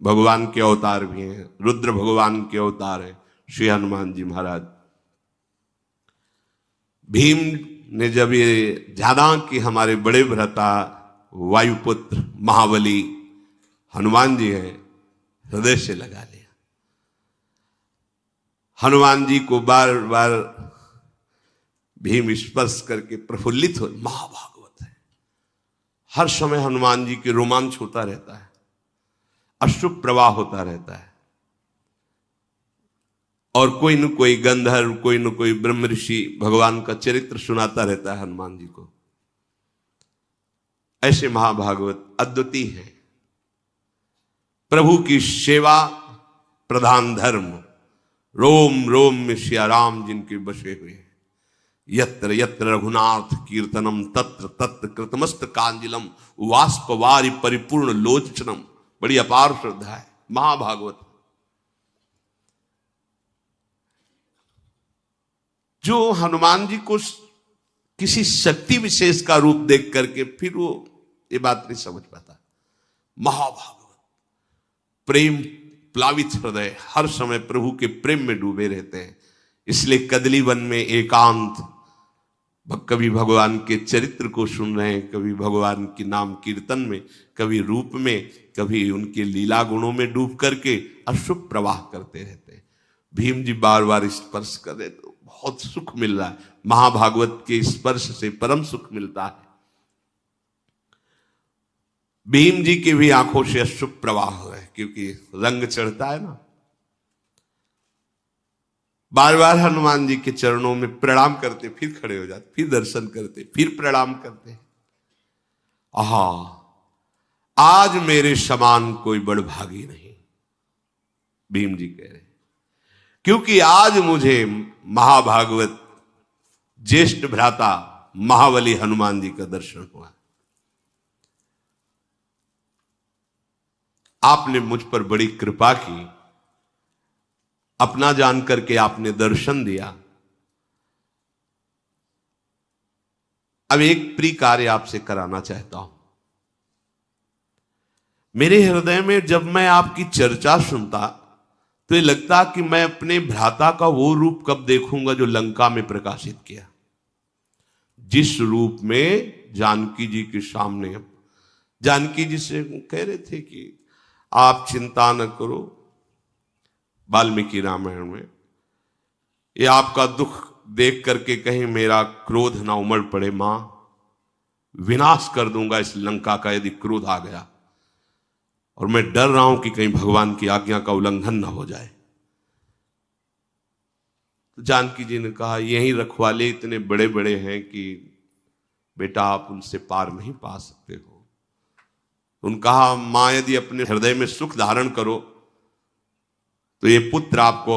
भगवान के अवतार भी हैं, रुद्र भगवान के अवतार हैं श्री हनुमान जी महाराज। भीम ने जब ये जाना कि हमारे बड़े भ्राता वायुपुत्र महाबली हनुमान जी हैं, हृदय से लगा लिया। हनुमान जी को बार बार भीम स्पर्श करके प्रफुल्लित हो, महाभागवत है। हर समय हनुमान जी के रोमांच होता रहता है, अश्रु प्रवाह होता रहता है, और कोई न कोई गंधर्व, कोई न कोई ब्रह्म ऋषि भगवान का चरित्र सुनाता रहता है हनुमान जी को। ऐसे महाभागवत अद्वितीय है। प्रभु की सेवा प्रधान धर्म, रोम रोम में सिया राम जिनके बसे हुए हैं। यत्र यत्र रघुनाथ कीर्तनम तत्र तत्र कृतमस्तकांजलम वाष्पवारि परिपूर्ण लोचनम। बड़ी अपार श्रद्धा है महाभागवत। जो हनुमान जी को किसी शक्ति विशेष का रूप देख करके फिर वो ये बात नहीं समझ पाता। महाभागवत प्रेम प्लावित हृदय, हर समय प्रभु के प्रेम में डूबे रहते हैं। इसलिए कदली वन में एकांत, कभी भगवान के चरित्र को सुन रहे हैं, कभी भगवान के नाम कीर्तन में, कभी रूप में, कभी उनके लीला गुणों में डूब करके अशुभ प्रवाह करते रहते हैं। भीम जी बार बार स्पर्श कर रहे तो बहुत सुख मिल रहा है। महाभागवत के स्पर्श से परम सुख मिलता है। भीम जी की भी आंखों से अशुभ प्रवाह है, क्योंकि रंग चढ़ता है ना। बार बार हनुमान जी के चरणों में प्रणाम करते, फिर खड़े हो जाते, फिर दर्शन करते, फिर प्रणाम करते। आहा, आज मेरे समान कोई बड़भागी नहीं, भीम जी कह रहे, क्योंकि आज मुझे महाभागवत ज्येष्ठ भ्राता महाबली हनुमान जी का दर्शन हुआ। आपने मुझ पर बड़ी कृपा की, अपना जान करके आपने दर्शन दिया। अब एक प्रिय कार्य आपसे कराना चाहता हूं। मेरे हृदय में जब मैं आपकी चर्चा सुनता तो ये लगता कि मैं अपने भ्राता का वो रूप कब देखूंगा जो लंका में प्रकाशित किया। जिस रूप में जानकी जी के सामने, जानकी जी से कह रहे थे कि आप चिंता न करो, वाल्मीकि रामायण में, ये आपका दुख देख करके कहीं मेरा क्रोध ना उमड़ पड़े। मां, विनाश कर दूंगा इस लंका का यदि क्रोध आ गया, और मैं डर रहा हूं कि कहीं भगवान की आज्ञा का उल्लंघन ना हो जाए। तो जानकी जी ने कहा, यही रखवाले इतने बड़े बड़े हैं कि बेटा आप उनसे पार नहीं पा सकते हो। उन्होंने कहा, मां यदि अपने हृदय में सुख धारण करो तो ये पुत्र आपको।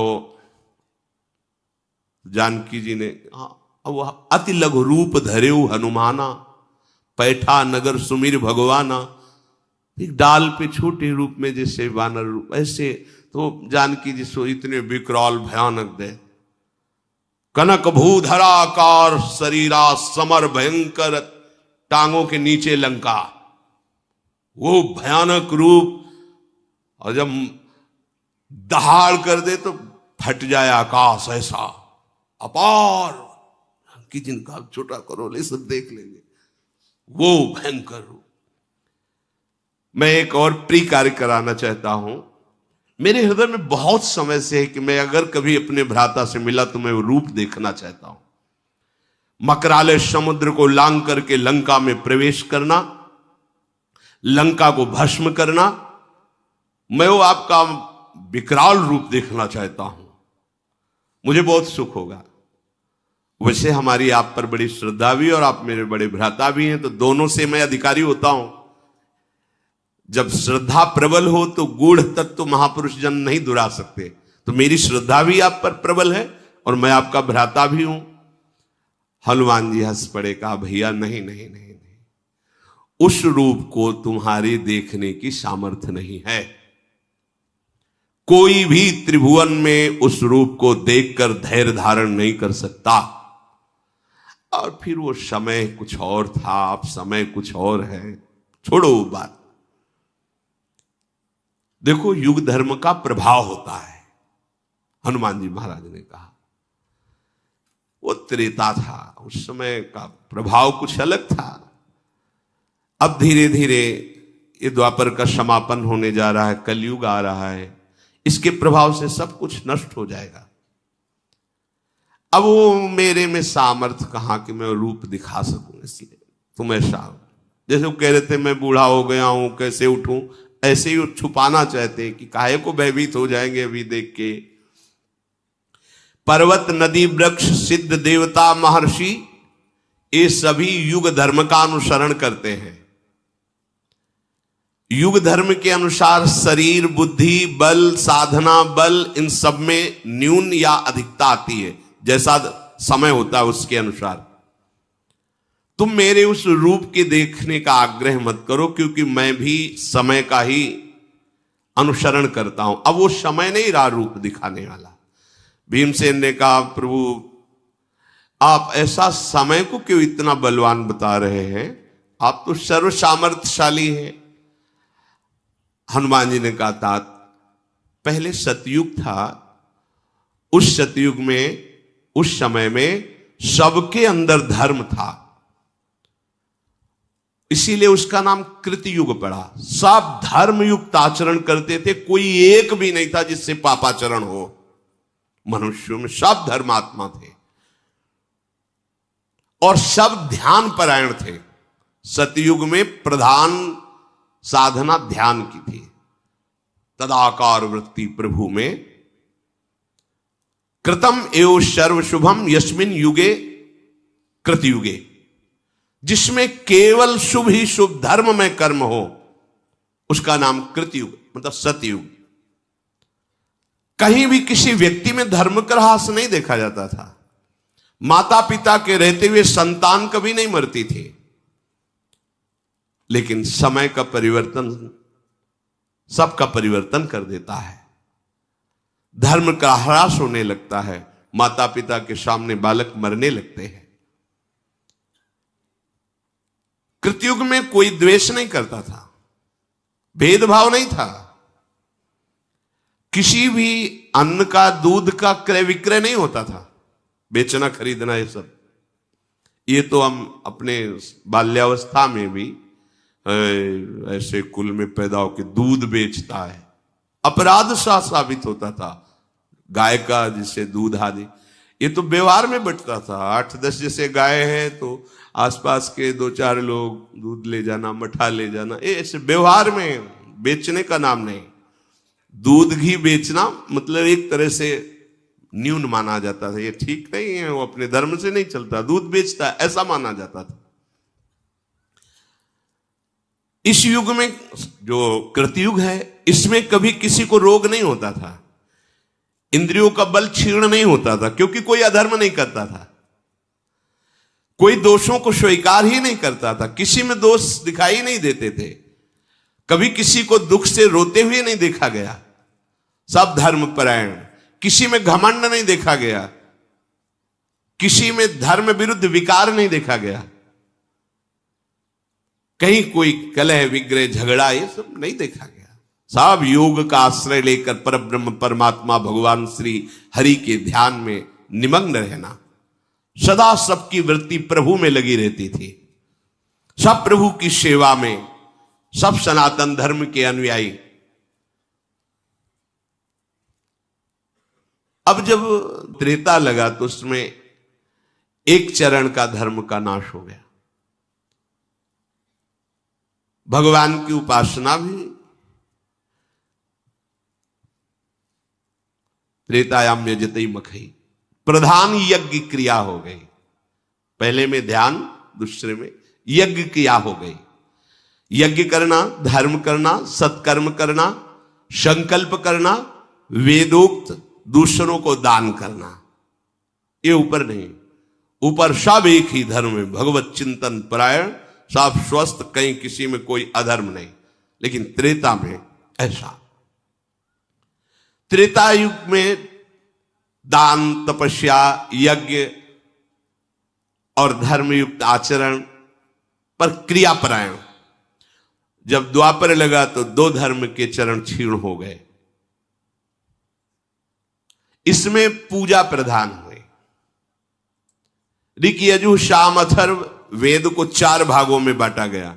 जानकी जी ने, वह अति लघु रूप धरेऊ हनुमाना, पैठा नगर सुमिर भगवाना। एक डाल पे छोटे रूप में जैसे वानर रूप, ऐसे तो जानकी जी सो इतने विकराल भयानक दे। कनक भूधराकार शरीरा समर भयंकर, टांगों के नीचे लंका, वो भयानक रूप। और जब दहाड़ कर दे तो फट जाए आकाश, ऐसा अपार। कि जिनका छोटा करो ले सब देख लेंगे, वो भयंकर रूप। मैं एक और प्रिय कार्य कराना चाहता हूं। मेरे हृदय में बहुत समय से है कि मैं अगर कभी अपने भ्राता से मिला तो मैं वो रूप देखना चाहता हूं। मकराले समुद्र को लांग करके लंका में प्रवेश करना, लंका को भस्म करना, मैं वो आपका विकराल रूप देखना चाहता हूं। मुझे बहुत सुख होगा। वैसे हमारी आप पर बड़ी श्रद्धा भी, और आप मेरे बड़े भ्राता भी हैं, तो दोनों से मैं अधिकारी होता हूं। जब श्रद्धा प्रबल हो तो गूढ़ तत्व महापुरुष जन नहीं दुरा सकते। तो मेरी श्रद्धा भी आप पर प्रबल है और मैं आपका भ्राता भी हूं। हनुमान जी हंस पड़े, कहा, भैया नहीं नहीं नहीं नहीं, उस रूप को तुम्हारे देखने की सामर्थ्य नहीं है। कोई भी त्रिभुवन में उस रूप को देखकर धैर्य धारण नहीं कर सकता। और फिर वो समय कुछ और था, अब समय कुछ और है, छोड़ो वो बात। देखो युग धर्म का प्रभाव होता है। हनुमान जी महाराज ने कहा वो त्रेता था, उस समय का प्रभाव कुछ अलग था। अब धीरे धीरे ये द्वापर का समापन होने जा रहा है, कलयुग आ रहा है, इसके प्रभाव से सब कुछ नष्ट हो जाएगा। अब वो मेरे में सामर्थ्य कहां कि मैं रूप दिखा सकूं, इसलिए तुम ऐसा जैसे वो कह रहे थे मैं बूढ़ा हो गया हूं कैसे उठूं, ऐसे ही वो छुपाना चाहते कि काहे को भयभीत हो जाएंगे अभी देख के। पर्वत नदी वृक्ष सिद्ध देवता महर्षि ये सभी युग धर्म का अनुसरण करते हैं। युग धर्म के अनुसार शरीर बुद्धि बल साधना बल इन सब में न्यून या अधिकता आती है, जैसा समय होता है उसके अनुसार। तुम मेरे उस रूप के देखने का आग्रह मत करो, क्योंकि मैं भी समय का ही अनुसरण करता हूं। अब वो समय नहीं रहा रूप दिखाने वाला। भीमसेन ने कहा प्रभु आप ऐसा समय को क्यों इतना बलवान बता रहे हैं, आप तो सर्व सामर्थ्यशाली हैं। हनुमान जी ने कहा था पहले सतयुग था, उस सतयुग में उस समय में सबके अंदर धर्म था, इसीलिए उसका नाम कृतयुग पड़ा। सब धर्म युक्त आचरण करते थे, कोई एक भी नहीं था जिससे पापाचरण हो। मनुष्यों में सब धर्मात्मा थे और सब ध्यान परायण थे। सतयुग में प्रधान साधना ध्यान की थी। तदाकार वृत्ति प्रभु में कृतम एव सर्व शुभम यस्मिन युगे कृतयुगे, जिसमें केवल शुभ ही शुभ धर्म में कर्म हो उसका नाम कृतयुग मतलब सतयुग। कहीं भी किसी व्यक्ति में धर्म का ह्रास नहीं देखा जाता था। माता पिता के रहते हुए संतान कभी नहीं मरती थी, लेकिन समय का परिवर्तन सबका परिवर्तन कर देता है। धर्म का ह्रास होने लगता है, माता पिता के सामने बालक मरने लगते हैं। कृतयुग में कोई द्वेष नहीं करता था, भेदभाव नहीं था। किसी भी अन्न का दूध का क्रय विक्रय नहीं होता था, बेचना खरीदना ये सब। ये तो हम अपने बाल्यावस्था में भी ऐसे कुल में पैदा होकर दूध बेचता है, अपराध सा साबित होता था। गाय का जिसे दूध आदि ये तो व्यवहार में बंटता था। 8-10 जैसे गाय है तो आसपास के 2-4 लोग दूध ले जाना मठा ले जाना, ये ऐसे व्यवहार में, बेचने का नाम नहीं। दूध घी बेचना मतलब एक तरह से न्यून माना जाता था, ये ठीक नहीं है, वो अपने धर्म से नहीं चलता, दूध बेचता है ऐसा माना जाता था। इस युग में जो कृतयुग है इसमें कभी किसी को रोग नहीं होता था, इंद्रियों का बल क्षीण नहीं होता था, क्योंकि कोई अधर्म नहीं करता था, कोई दोषों को स्वीकार ही नहीं करता था, किसी में दोष दिखाई नहीं देते थे, कभी किसी को दुख से रोते हुए नहीं देखा गया। सब धर्म परायण, किसी में घमंड नहीं देखा गया, किसी में धर्म विरुद्ध विकार नहीं देखा गया, कहीं कोई कलह विग्रह झगड़ा ये सब नहीं देखा गया। सब योग का आश्रय लेकर परब्रह्म परमात्मा भगवान श्री हरि के ध्यान में निमग्न रहना, सदा सबकी वृत्ति प्रभु में लगी रहती थी। सब प्रभु की सेवा में, सब सनातन धर्म के अनुयायी। अब जब त्रेता लगा तो उसमें एक चरण का धर्म का नाश हो गया। भगवान की उपासना भी त्रेतायाम यजते मखई, प्रधान यज्ञ क्रिया हो गई। पहले में ध्यान, दूसरे में यज्ञ क्रिया हो गई। यज्ञ करना, धर्म करना, सत्कर्म करना, संकल्प करना, वेदोक्त दूसरों को दान करना, ये ऊपर नहीं। ऊपर सब एक ही धर्म में भगवत चिंतन परायण, सब स्वस्थ, कहीं किसी में कोई अधर्म नहीं। लेकिन त्रेता में ऐसा, त्रेता युग में दान तपस्या यज्ञ और धर्मयुक्त आचरण पर क्रियापरायण, जब द्वापर लगा तो दो धर्म के चरण क्षीण हो गए। इसमें पूजा प्रधान हुई। ऋक यजु साम अथर्व वेद को 4 भागों में बांटा गया।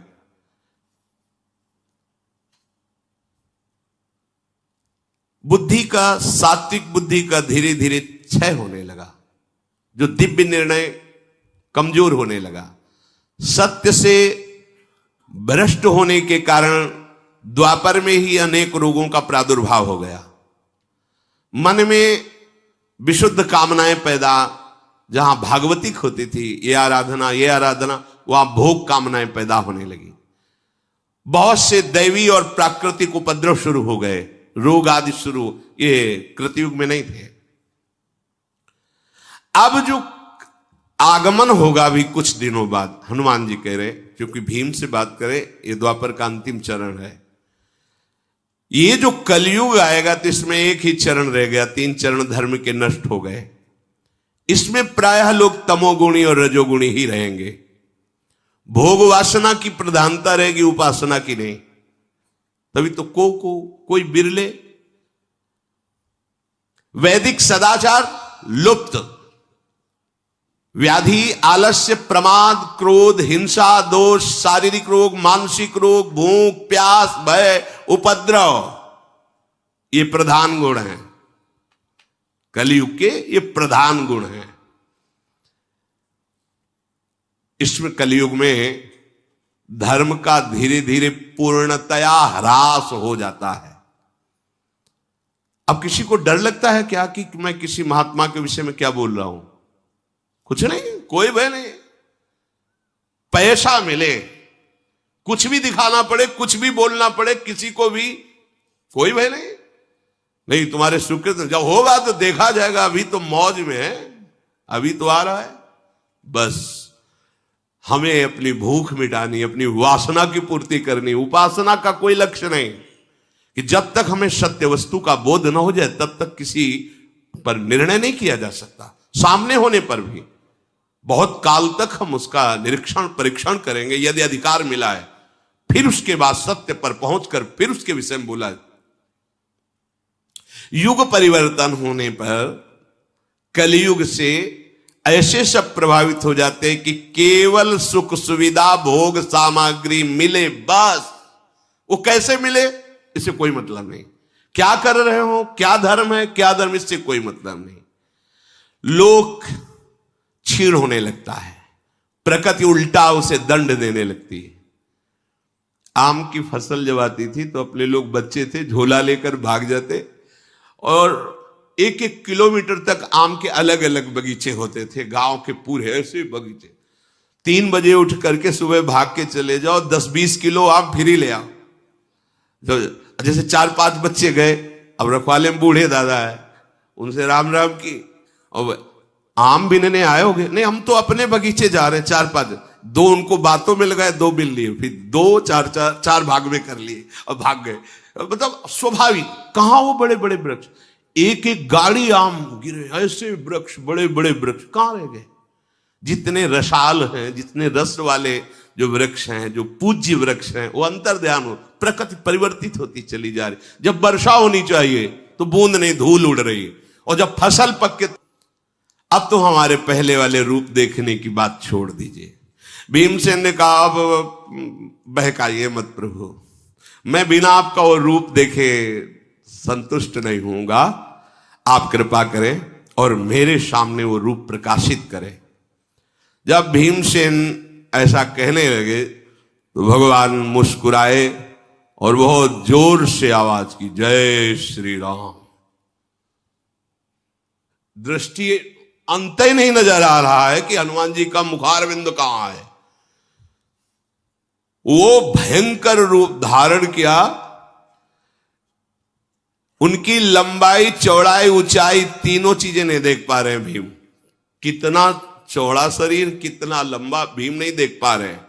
बुद्धि का, सात्विक बुद्धि का धीरे धीरे क्षय होने लगा, जो दिव्य निर्णय कमजोर होने लगा। सत्य से भ्रष्ट होने के कारण द्वापर में ही अनेक रोगों का प्रादुर्भाव हो गया। मन में विशुद्ध कामनाएं पैदा, जहां भागवतिक होती थी, ये आराधना, वहां भोग कामनाएं पैदा होने लगी। बहुत से दैवी और प्राकृतिक उपद्रव शुरू हो गए, रोग आदि शुरू, ये कृतयुग में नहीं थे। अब जो आगमन होगा भी कुछ दिनों बाद, हनुमान जी कह रहे, क्योंकि भीम से बात करें, ये द्वापर का अंतिम चरण है। ये जो कलयुग आएगा तो इसमें एक ही चरण रह गया, 3 चरण धर्म के नष्ट हो गए। इसमें प्रायः लोग तमोगुणी और रजोगुणी ही रहेंगे। भोग वासना की प्रधानता रहेगी, उपासना की नहीं। तभी तो कोई बिरले। वैदिक सदाचार लुप्त। व्याधि, आलस्य, प्रमाद, क्रोध, हिंसा, दोष, शारीरिक रोग, मानसिक रोग, भूख, प्यास, भय, उपद्रव, ये प्रधान गुण हैं कलियुग के। ये प्रधान गुण हैं। इसमें कलियुग में धर्म का धीरे धीरे पूर्णतया ह्रास हो जाता है। अब किसी को डर लगता है क्या कि मैं किसी महात्मा के विषय में क्या बोल रहा हूं? कुछ नहीं, कोई भय नहीं। पैसा मिले, कुछ भी दिखाना पड़े, कुछ भी बोलना पड़े, किसी को भी कोई भय नहीं। नहीं, तुम्हारे सुकृत जब होगा तो देखा जाएगा, अभी तो मौज में है, अभी तो आ रहा है। बस हमें अपनी भूख मिटानी, अपनी वासना की पूर्ति करनी। उपासना का कोई लक्ष्य नहीं कि जब तक हमें सत्य वस्तु का बोध न हो जाए तब तक किसी पर निर्णय नहीं किया जा सकता। सामने होने पर भी बहुत काल तक हम उसका निरीक्षण परीक्षण करेंगे। यदि अधिकार मिला है, फिर उसके बाद सत्य पर पहुंचकर फिर उसके विषय में बोला। युग परिवर्तन होने पर कलियुग से ऐसे सब प्रभावित हो जाते हैं कि केवल सुख सुविधा भोग सामग्री मिले, बस। वो कैसे मिले इससे कोई मतलब नहीं। क्या कर रहे हो, क्या धर्म है, क्या धर्म, इससे कोई मतलब नहीं। लोक क्षीण होने लगता है, प्रकृति उल्टा उसे दंड देने लगती है। आम की फसल जब आती थी तो अपने लोग बच्चे थे, झोला लेकर भाग जाते और 1-1 किलोमीटर तक आम के अलग अलग बगीचे होते थे, गांव के पूरे ऐसे बगीचे। 3 बजे उठ करके सुबह भाग के चले जाओ, 10-20 किलो आम फिर ही ले आओ। तो जैसे 4-5 बच्चे गए, अब रखवाले में बूढ़े दादा है, उनसे राम राम की, और आम बिनने आए होगे? नहीं, हम तो अपने बगीचे जा रहे हैं। 4-5, 2 उनको बातों में लगाए, 2 बिन लिए, फिर 2-4 भाग में कर लिए और भाग गए। मतलब स्वाभाविक। कहां वो बड़े बड़े वृक्ष, 1-1 गाड़ी आम गिरे, ऐसे वृक्ष, बड़े बड़े वृक्ष कहां रह गए? जितने रसाल हैं, जितने रस वाले जो वृक्ष हैं, जो पूज्य वृक्ष हैं, वो अंतर्ध्यान हो, प्रकृति परिवर्तित होती चली जा रही। जब वर्षा होनी चाहिए तो बूंद नहीं, धूल उड़ रही, और जब फसल पके, अब तो हमारे पहले वाले रूप देखने की बात छोड़ दीजिए। भीमसेन ने कहा, अब बहकाइए मत प्रभु, मैं बिना आपका वो रूप देखे संतुष्ट नहीं होऊंगा। आप कृपा करें और मेरे सामने वो रूप प्रकाशित करें। जब भीमसेन ऐसा कहने लगे तो भगवान मुस्कुराए और बहुत जोर से आवाज की, जय श्री राम। दृष्टि अंत ही नहीं नजर आ रहा है कि हनुमान जी का मुखारविंद कहां है। वो भयंकर रूप धारण किया। उनकी लंबाई, चौड़ाई, ऊंचाई, तीनों चीजें नहीं देख पा रहे हैं भीम। कितना चौड़ा शरीर, कितना लंबा, भीम नहीं देख पा रहे हैं।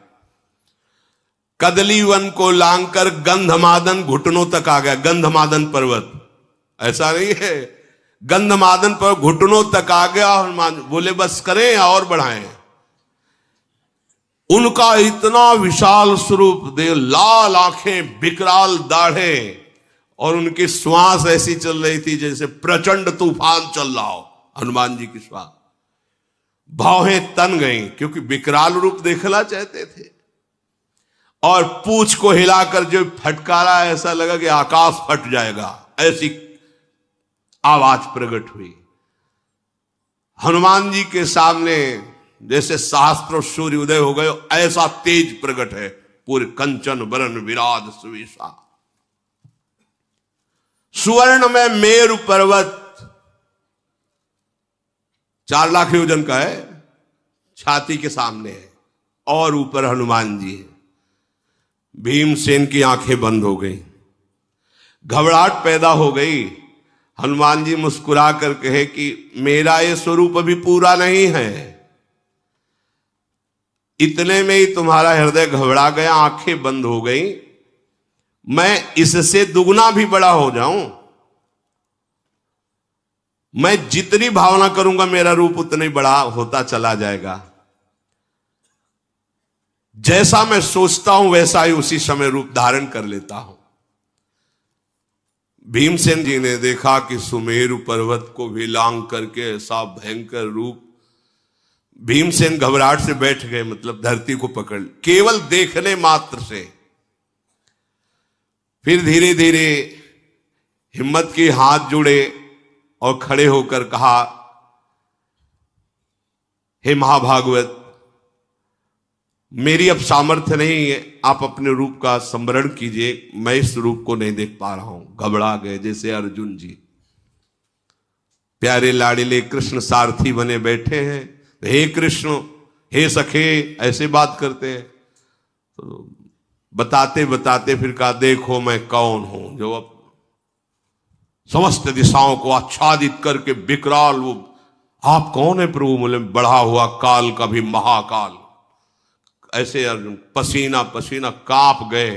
कदली वन को लांघकर गंधमादन घुटनों तक आ गया। गंधमादन पर्वत, ऐसा नहीं है, गंधमादन पर घुटनों तक आ गया। हनुमान बोले बस करें या और बढ़ाएं? उनका इतना विशाल स्वरूप दे, लाल आंखें, विकराल दाढ़े, और उनकी श्वास ऐसी चल रही थी जैसे प्रचंड तूफान चल रहा हो। हनुमान जी की श्वास, भौहें तन गई क्योंकि विकराल रूप देखना चाहते थे, और पूंछ को हिलाकर जो फटकारा, ऐसा लगा कि आकाश फट जाएगा, ऐसी आवाज प्रकट हुई। हनुमान जी के सामने जैसे सहस्त्र सूर्य उदय हो गए, ऐसा तेज प्रकट है, पूरे कंचन वरण विराज सुविशा। सुवर्ण में मेरु पर्वत 4 लाख योजन का है, छाती के सामने है, और ऊपर हनुमान जी है। भीमसेन की आंखें बंद हो गई, घबराहट पैदा हो गई। हनुमान जी मुस्कुरा कर कहे कि मेरा ये स्वरूप अभी पूरा नहीं है, इतने में ही तुम्हारा हृदय घबरा गया, आंखें बंद हो गई। मैं इससे दुगना भी बड़ा हो जाऊं, मैं जितनी भावना करूंगा मेरा रूप उतना ही बड़ा होता चला जाएगा। जैसा मैं सोचता हूं वैसा ही उसी समय रूप धारण कर लेता हूं। भीमसेन जी ने देखा कि सुमेरु पर्वत को भी लांग करके ऐसा भयंकर रूप। भीमसेन घबराहट से बैठ गए, मतलब धरती को पकड़, केवल देखने मात्र से। फिर धीरे धीरे हिम्मत की, हाथ जुड़े और खड़े होकर कहा, हे महाभागवत, मेरी अब सामर्थ्य नहीं है, आप अपने रूप का स्मरण कीजिए, मैं इस रूप को नहीं देख पा रहा हूं। घबरा गए जैसे अर्जुन जी, प्यारे लाड़िले कृष्ण सारथी बने बैठे हैं, हे कृष्ण, हे सखे, ऐसे बात करते हैं। तो बताते बताते फिर कहा, देखो मैं कौन हूं जो अब समस्त दिशाओं को आच्छादित करके विकराल रूप। आप कौन है प्रभु? बोले, बढ़ा हुआ काल का भी महाकाल। ऐसे अर्जुन पसीना पसीना कांप गए।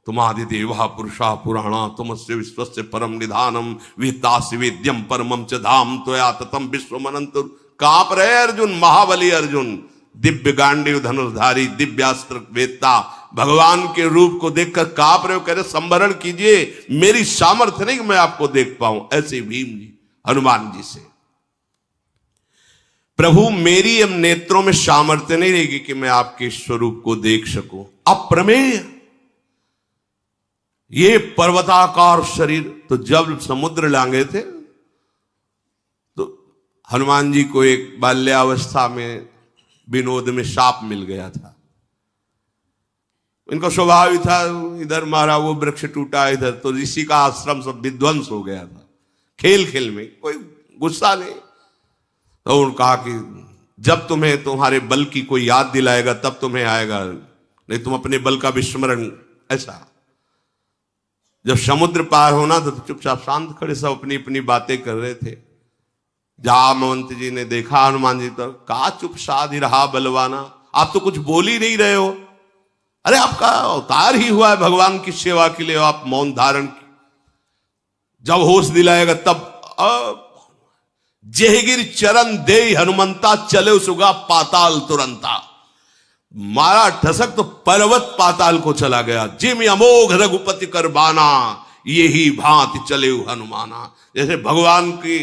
तुम्हादि देवा पुरुषा पुराणा तुमस्य विश्वस्य परम निधानम वितास्य वेद्यम परमम च धाम त्वया ततम विश्वमनंत। कांप रहे अर्जुन, महाबली अर्जुन, दिव्य गांडीव धनुर्धारी, दिव्यास्त्र वेत्ता, भगवान के रूप को देखकर कांप रहे हो। कह रहे संवरण कीजिए, मेरी सामर्थ्य नहीं कि मैं आपको देख पाऊं। ऐसे भीम जी हनुमान जी से, प्रभु मेरी अब नेत्रों में सामर्थ्य नहीं रहेगी कि मैं आपके स्वरूप को देख सकूं। अप्रमेय ये पर्वताकार शरीर। तो जब समुद्र लांगे थे तो हनुमान जी को एक बाल्यावस्था में विनोद में साप मिल गया था। इनका स्वभाव ही था, इधर मारा वो वृक्ष टूटा, इधर तो ऋषि का आश्रम सब विध्वंस हो गया था। खेल खेल में कोई गुस्सा नहीं। तो उन्होंने कहा कि जब तुम्हें तुम्हारे बल की कोई याद दिलाएगा तब तुम्हें आएगा, नहीं तुम अपने बल का विस्मरण। ऐसा जब समुद्र पार होना था तो चुपचाप शांत खड़े सब अपनी अपनी बातें कर रहे थे। जामवंत जी ने देखा हनुमान जी तो, का चुप साध रहा बलवाना, आप तो कुछ बोल ही नहीं रहे हो। अरे आपका अवतार ही हुआ है भगवान की सेवा के लिए, आप मौन धारण की। जब होश दिलाएगा तब जेहगिर चरण दे हनुमंता, चले सुगा पाताल तुरंता। मारा ठसक तो पर्वत पाताल को चला गया। जिम अमोघ रघुपति कर बाना, यही भांति चले हनुमाना। जैसे भगवान की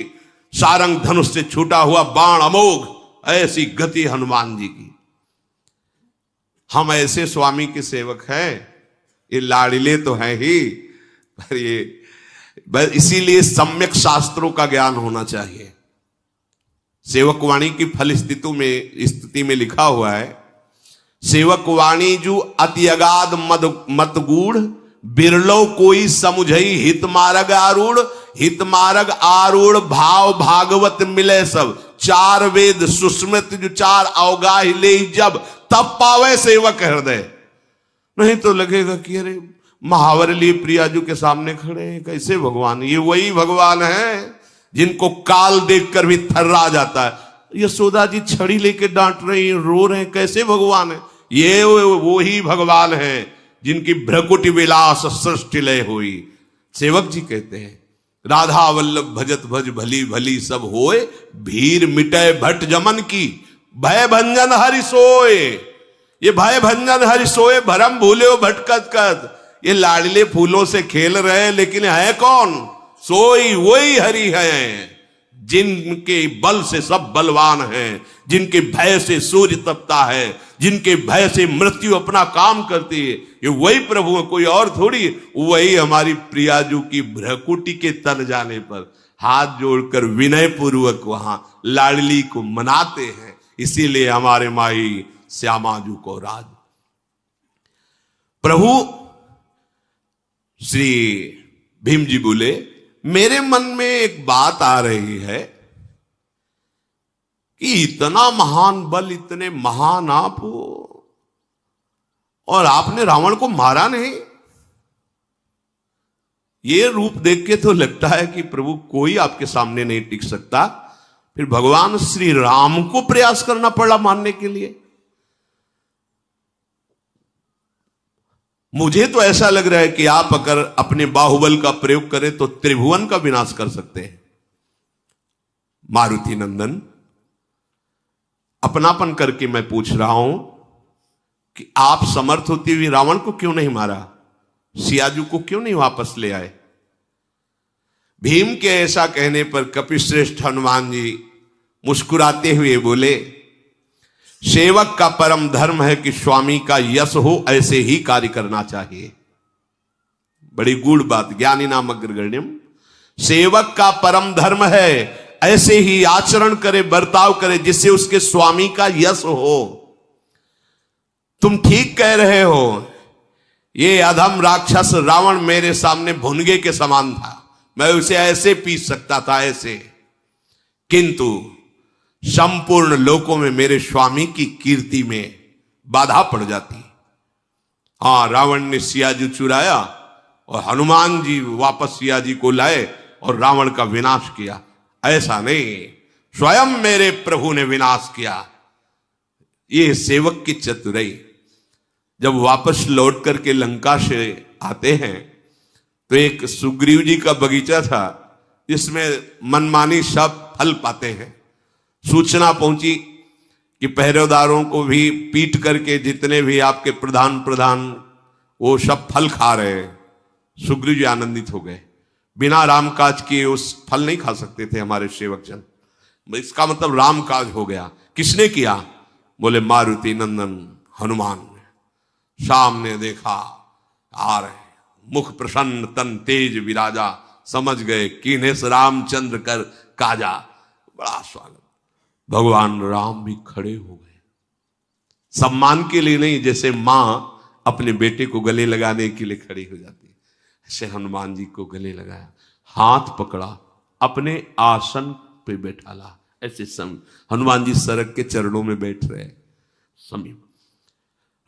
सारंग धनुष से छूटा हुआ बाण अमोघ, ऐसी गति हनुमान जी की। हम ऐसे स्वामी के सेवक हैं। ये लाड़िले तो हैं ही, पर ये इसीलिए सम्यक शास्त्रों का ज्ञान होना चाहिए। सेवक वाणी की फल स्थिति में लिखा हुआ है, सेवक वाणी जू अति अगाध मत गूढ़, बिरलो कोई समुझई हित मार्ग आरूढ़। हित मार्ग आरूढ़ भाव भागवत मिले सब, 4 वेद सुस्मृत जो 4 अवगाह ले जब, तब पावे सेवक हृदय। नहीं तो लगेगा कि अरे महावरली प्रियाजू के सामने खड़े हैं, कैसे भगवान? ये वही भगवान है जिनको काल देखकर भी थर्रा जाता है। यशोदा जी छड़ी लेके डांट रही हैं, रो रहे हैं, कैसे भगवान है? ये वो ही भगवान है जिनकी भ्रकुटि विलास सृष्टि लय हुई। सेवक जी कहते हैं, राधा वल्लभ भजत भज भली भली सब होए, भीर मिटे भट जमन की, भय भंजन हरि सोए। ये भय भंजन हरि सोए भरम भूले भटकत कत, ये लाडले फूलों से खेल रहे हैं, लेकिन है कौन? सोई वही हरि है जिनके बल से सब बलवान हैं, जिनके भय से सूर्य तपता है, जिनके भय से मृत्यु अपना काम करती है। ये वही प्रभु है, कोई और थोड़ी। वही हमारी प्रियाजू की भ्रकुटी के तन जाने पर हाथ जोड़कर विनय पूर्वक वहां लाडली को मनाते हैं। इसीलिए हमारे माई श्यामाजू को राज। प्रभु श्री भीम जी बोले, मेरे मन में एक बात आ रही है कि इतना महान बल, इतने महान आप हो, और आपने रावण को मारा नहीं। ये रूप देख के तो लगता है कि प्रभु कोई आपके सामने नहीं टिक सकता। फिर भगवान श्री राम को प्रयास करना पड़ा मारने के लिए। मुझे तो ऐसा लग रहा है कि आप अगर अपने बाहुबल का प्रयोग करें तो त्रिभुवन का विनाश कर सकते हैं। मारुति नंदन, अपनापन करके मैं पूछ रहा हूं कि आप समर्थ होती हुई रावण को क्यों नहीं मारा? सियाजू को क्यों नहीं वापस ले आए? भीम के ऐसा कहने पर कपिश्रेष्ठ हनुमान जी मुस्कुराते हुए बोले, सेवक का परम धर्म है कि स्वामी का यश हो, ऐसे ही कार्य करना चाहिए। बड़ी गूढ़ बात। ज्ञानी नाम अग्रगण्यम, सेवक का परम धर्म है ऐसे ही आचरण करे, बर्ताव करे, जिससे उसके स्वामी का यश हो। तुम ठीक कह रहे हो, ये अधम राक्षस रावण मेरे सामने भुनगे के समान था, मैं उसे ऐसे पीस सकता था, ऐसे, किंतु संपूर्ण लोकों में मेरे स्वामी की कीर्ति में बाधा पड़ जाती। हां, रावण ने सियाजी चुराया और हनुमान जी वापस सियाजी को लाए और रावण का विनाश किया। ऐसा नहीं, स्वयं मेरे प्रभु ने विनाश किया। ये सेवक की चतुराई। जब वापस लौट करके लंका से आते हैं तो एक सुग्रीव जी का बगीचा था जिसमें मनमानी सब फल पाते हैं। सूचना पहुंची कि पहरेदारों को भी पीट करके जितने भी आपके प्रधान वो सब फल खा रहे हैं। सुग्रीव जी आनंदित हो गए। बिना राम काज किए उस फल नहीं खा सकते थे हमारे सेवक जन। इसका मतलब राम काज हो गया। किसने किया? बोले मारुति नंदन हनुमान ने। सामने देखा आ रहे, मुख प्रसन्न तन तेज विराजा, समझ गए कीनेस रामचंद्र कर काजा। बड़ा स्वागत। भगवान राम भी खड़े हो गए, सम्मान के लिए नहीं, जैसे मां अपने बेटे को गले लगाने के लिए खड़ी हो जाती है, ऐसे हनुमान जी को गले लगाया, हाथ पकड़ा, अपने आसन पे बैठाला। ऐसे हनुमान जी सड़क के चरणों में बैठ रहे समीप।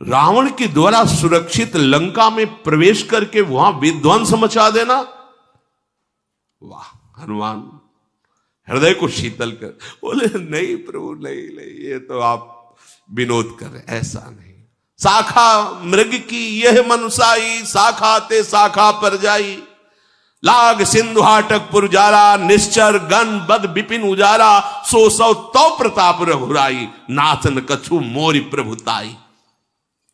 रावण के द्वारा सुरक्षित लंका में प्रवेश करके वहां विध्वंस मचा देना, वाह! हनुमान हृदय को शीतल कर बोले, नहीं प्रभु, नहीं नहीं, ये तो आप विनोद कर रहे, ऐसा नहीं। शाखा मृग की यह मनुसाई, शाखा ते शाखा पर जाई, लाग सिंधु हाटक पुरजारा, निश्चर गण बद विपिन उजारा, सो सौ तो प्रताप रघुराई, नाथन कछु मोरी प्रभुताई।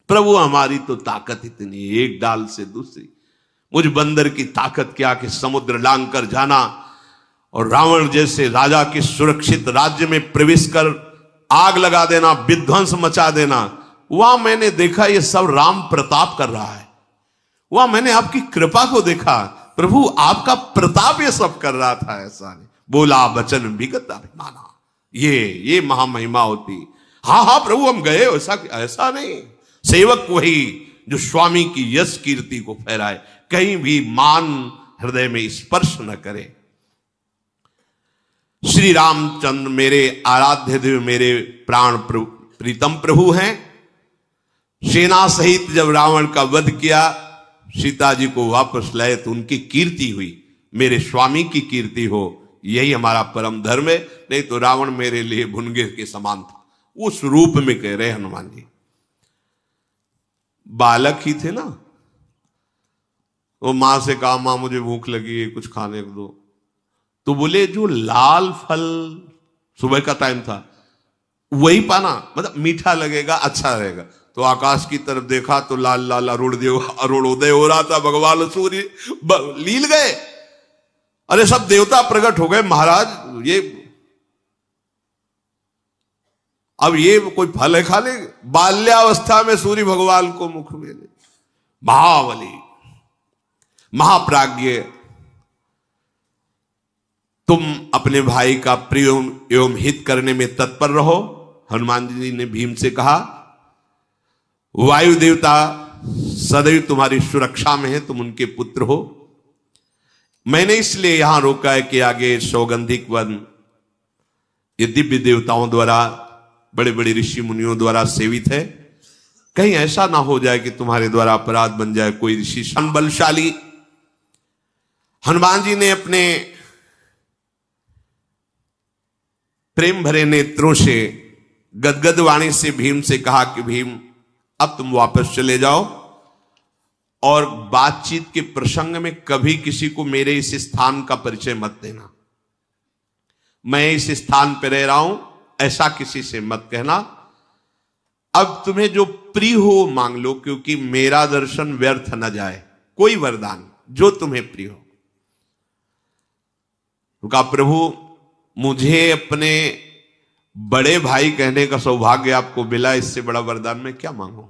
प्रभु हमारी तो ताकत इतनी, एक डाल से दूसरी। मुझ बंदर की ताकत क्या कि समुद्र लांग कर जाना और रावण जैसे राजा के सुरक्षित राज्य में प्रवेश कर आग लगा देना, विध्वंस मचा देना। वहां मैंने देखा ये सब राम प्रताप कर रहा है। वहां मैंने आपकी कृपा को देखा, प्रभु आपका प्रताप ये सब कर रहा था। ऐसा नहीं बोला वचन विगत अभिमाना, ये महामहिमा होती। हाँ हाँ प्रभु हम गए, ऐसा नहीं। सेवक वही जो स्वामी की यश कीर्ति को फहराए, कहीं भी मान हृदय में स्पर्श न करे। श्री रामचंद्र मेरे आराध्य देव, मेरे प्राण प्रीतम प्रभु हैं। सेना सहित जब रावण का वध किया, सीता जी को वापस लाए तो उनकी कीर्ति हुई, मेरे स्वामी की कीर्ति हो, यही हमारा परम धर्म है। नहीं तो रावण मेरे लिए भुनगे के समान था। उस रूप में कह रहे हनुमान जी। बालक ही थे ना, वो मां से कहा मां मुझे भूख लगी है, कुछ खाने को दो। तो बोले जो लाल फल, सुबह का टाइम था, वही पाना, मतलब मीठा लगेगा, अच्छा रहेगा। तो आकाश की तरफ देखा तो लाल लाल अरुणोदय हो रहा था। भगवान सूर्य लील गए। अरे सब देवता प्रकट हो गए। महाराज अब ये कोई फल है खा ले? बाल्यावस्था में सूर्य भगवान को मुख में ले। महाबली महाप्राज्ञ, तुम अपने भाई का प्रिय एवं हित करने में तत्पर रहो। हनुमान जी ने भीम से कहा, वायु देवता सदैव तुम्हारी सुरक्षा में है, तुम उनके पुत्र हो। मैंने इसलिए यहां रोका है कि आगे सौगंधिक वन ये दिव्य देवताओं द्वारा, बड़े बड़े ऋषि मुनियों द्वारा सेवित है। कहीं ऐसा ना हो जाए कि तुम्हारे द्वारा अपराध बन जाए। कोई ऋषि बलशाली। हनुमान जी ने अपने प्रेम भरे नेत्रों से गदगद वाणी से भीम से कहा कि भीम अब तुम वापस चले जाओ और बातचीत के प्रसंग में कभी किसी को मेरे इस स्थान का परिचय मत देना। मैं इस स्थान पर रह रहा हूं ऐसा किसी से मत कहना। अब तुम्हें जो प्रिय हो मांग लो, क्योंकि मेरा दर्शन व्यर्थ न जाए। कोई वरदान जो तुम्हें प्रिय हो। कहा, प्रभु मुझे अपने बड़े भाई कहने का सौभाग्य आपको मिला, इससे बड़ा वरदान मैं क्या मांगू।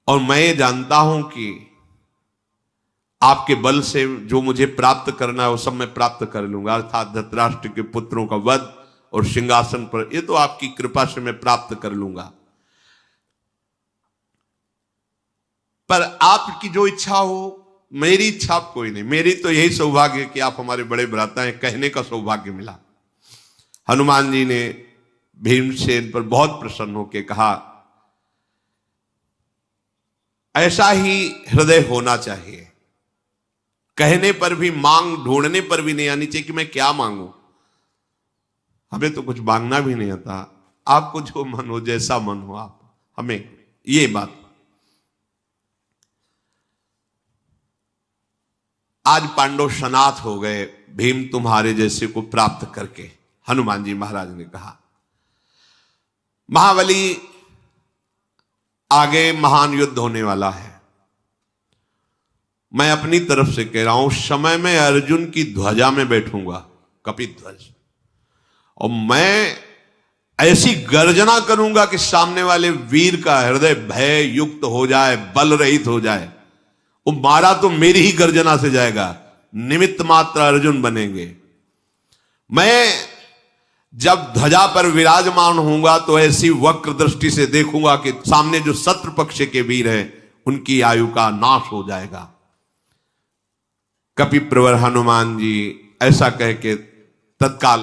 और मैं ये जानता हूं कि आपके बल से जो मुझे प्राप्त करना है वो सब मैं प्राप्त कर लूंगा, अर्थात धृतराष्ट्र के पुत्रों का वध और सिंहासन पर, ये तो आपकी कृपा से मैं प्राप्त कर लूंगा। पर आपकी जो इच्छा हो, मेरी इच्छा कोई नहीं। मेरी तो यही सौभाग्य है कि आप हमारे बड़े भ्राता हैं, कहने का सौभाग्य मिला। हनुमान जी ने भीमसेन पर बहुत प्रसन्न होकर कहा, ऐसा ही हृदय होना चाहिए। कहने पर भी, मांग ढूंढने पर भी नहीं आनी चाहिए कि मैं क्या मांगू। हमें तो कुछ मांगना भी नहीं आता। आपको जो मन हो, जैसा मन हो, आप हमें ये बात। आज पांडव सनाथ हो गए भीम तुम्हारे जैसे को प्राप्त करके। हनुमान जी महाराज ने कहा, महाबली आगे महान युद्ध होने वाला है। मैं अपनी तरफ से कह रहा हूं, समय में अर्जुन की ध्वजा में बैठूंगा, कपिध्वज, और मैं ऐसी गर्जना करूंगा कि सामने वाले वीर का हृदय भय युक्त हो जाए, बल रहित हो जाए। वो मारा तो मेरी ही गर्जना से जाएगा, निमित्त मात्र अर्जुन बनेंगे। मैं जब ध्वजा पर विराजमान होऊंगा तो ऐसी वक्र दृष्टि से देखूंगा कि सामने जो शत्रु पक्ष के वीर हैं उनकी आयु का नाश हो जाएगा। कपिप्रवर हनुमान जी ऐसा कह के तत्काल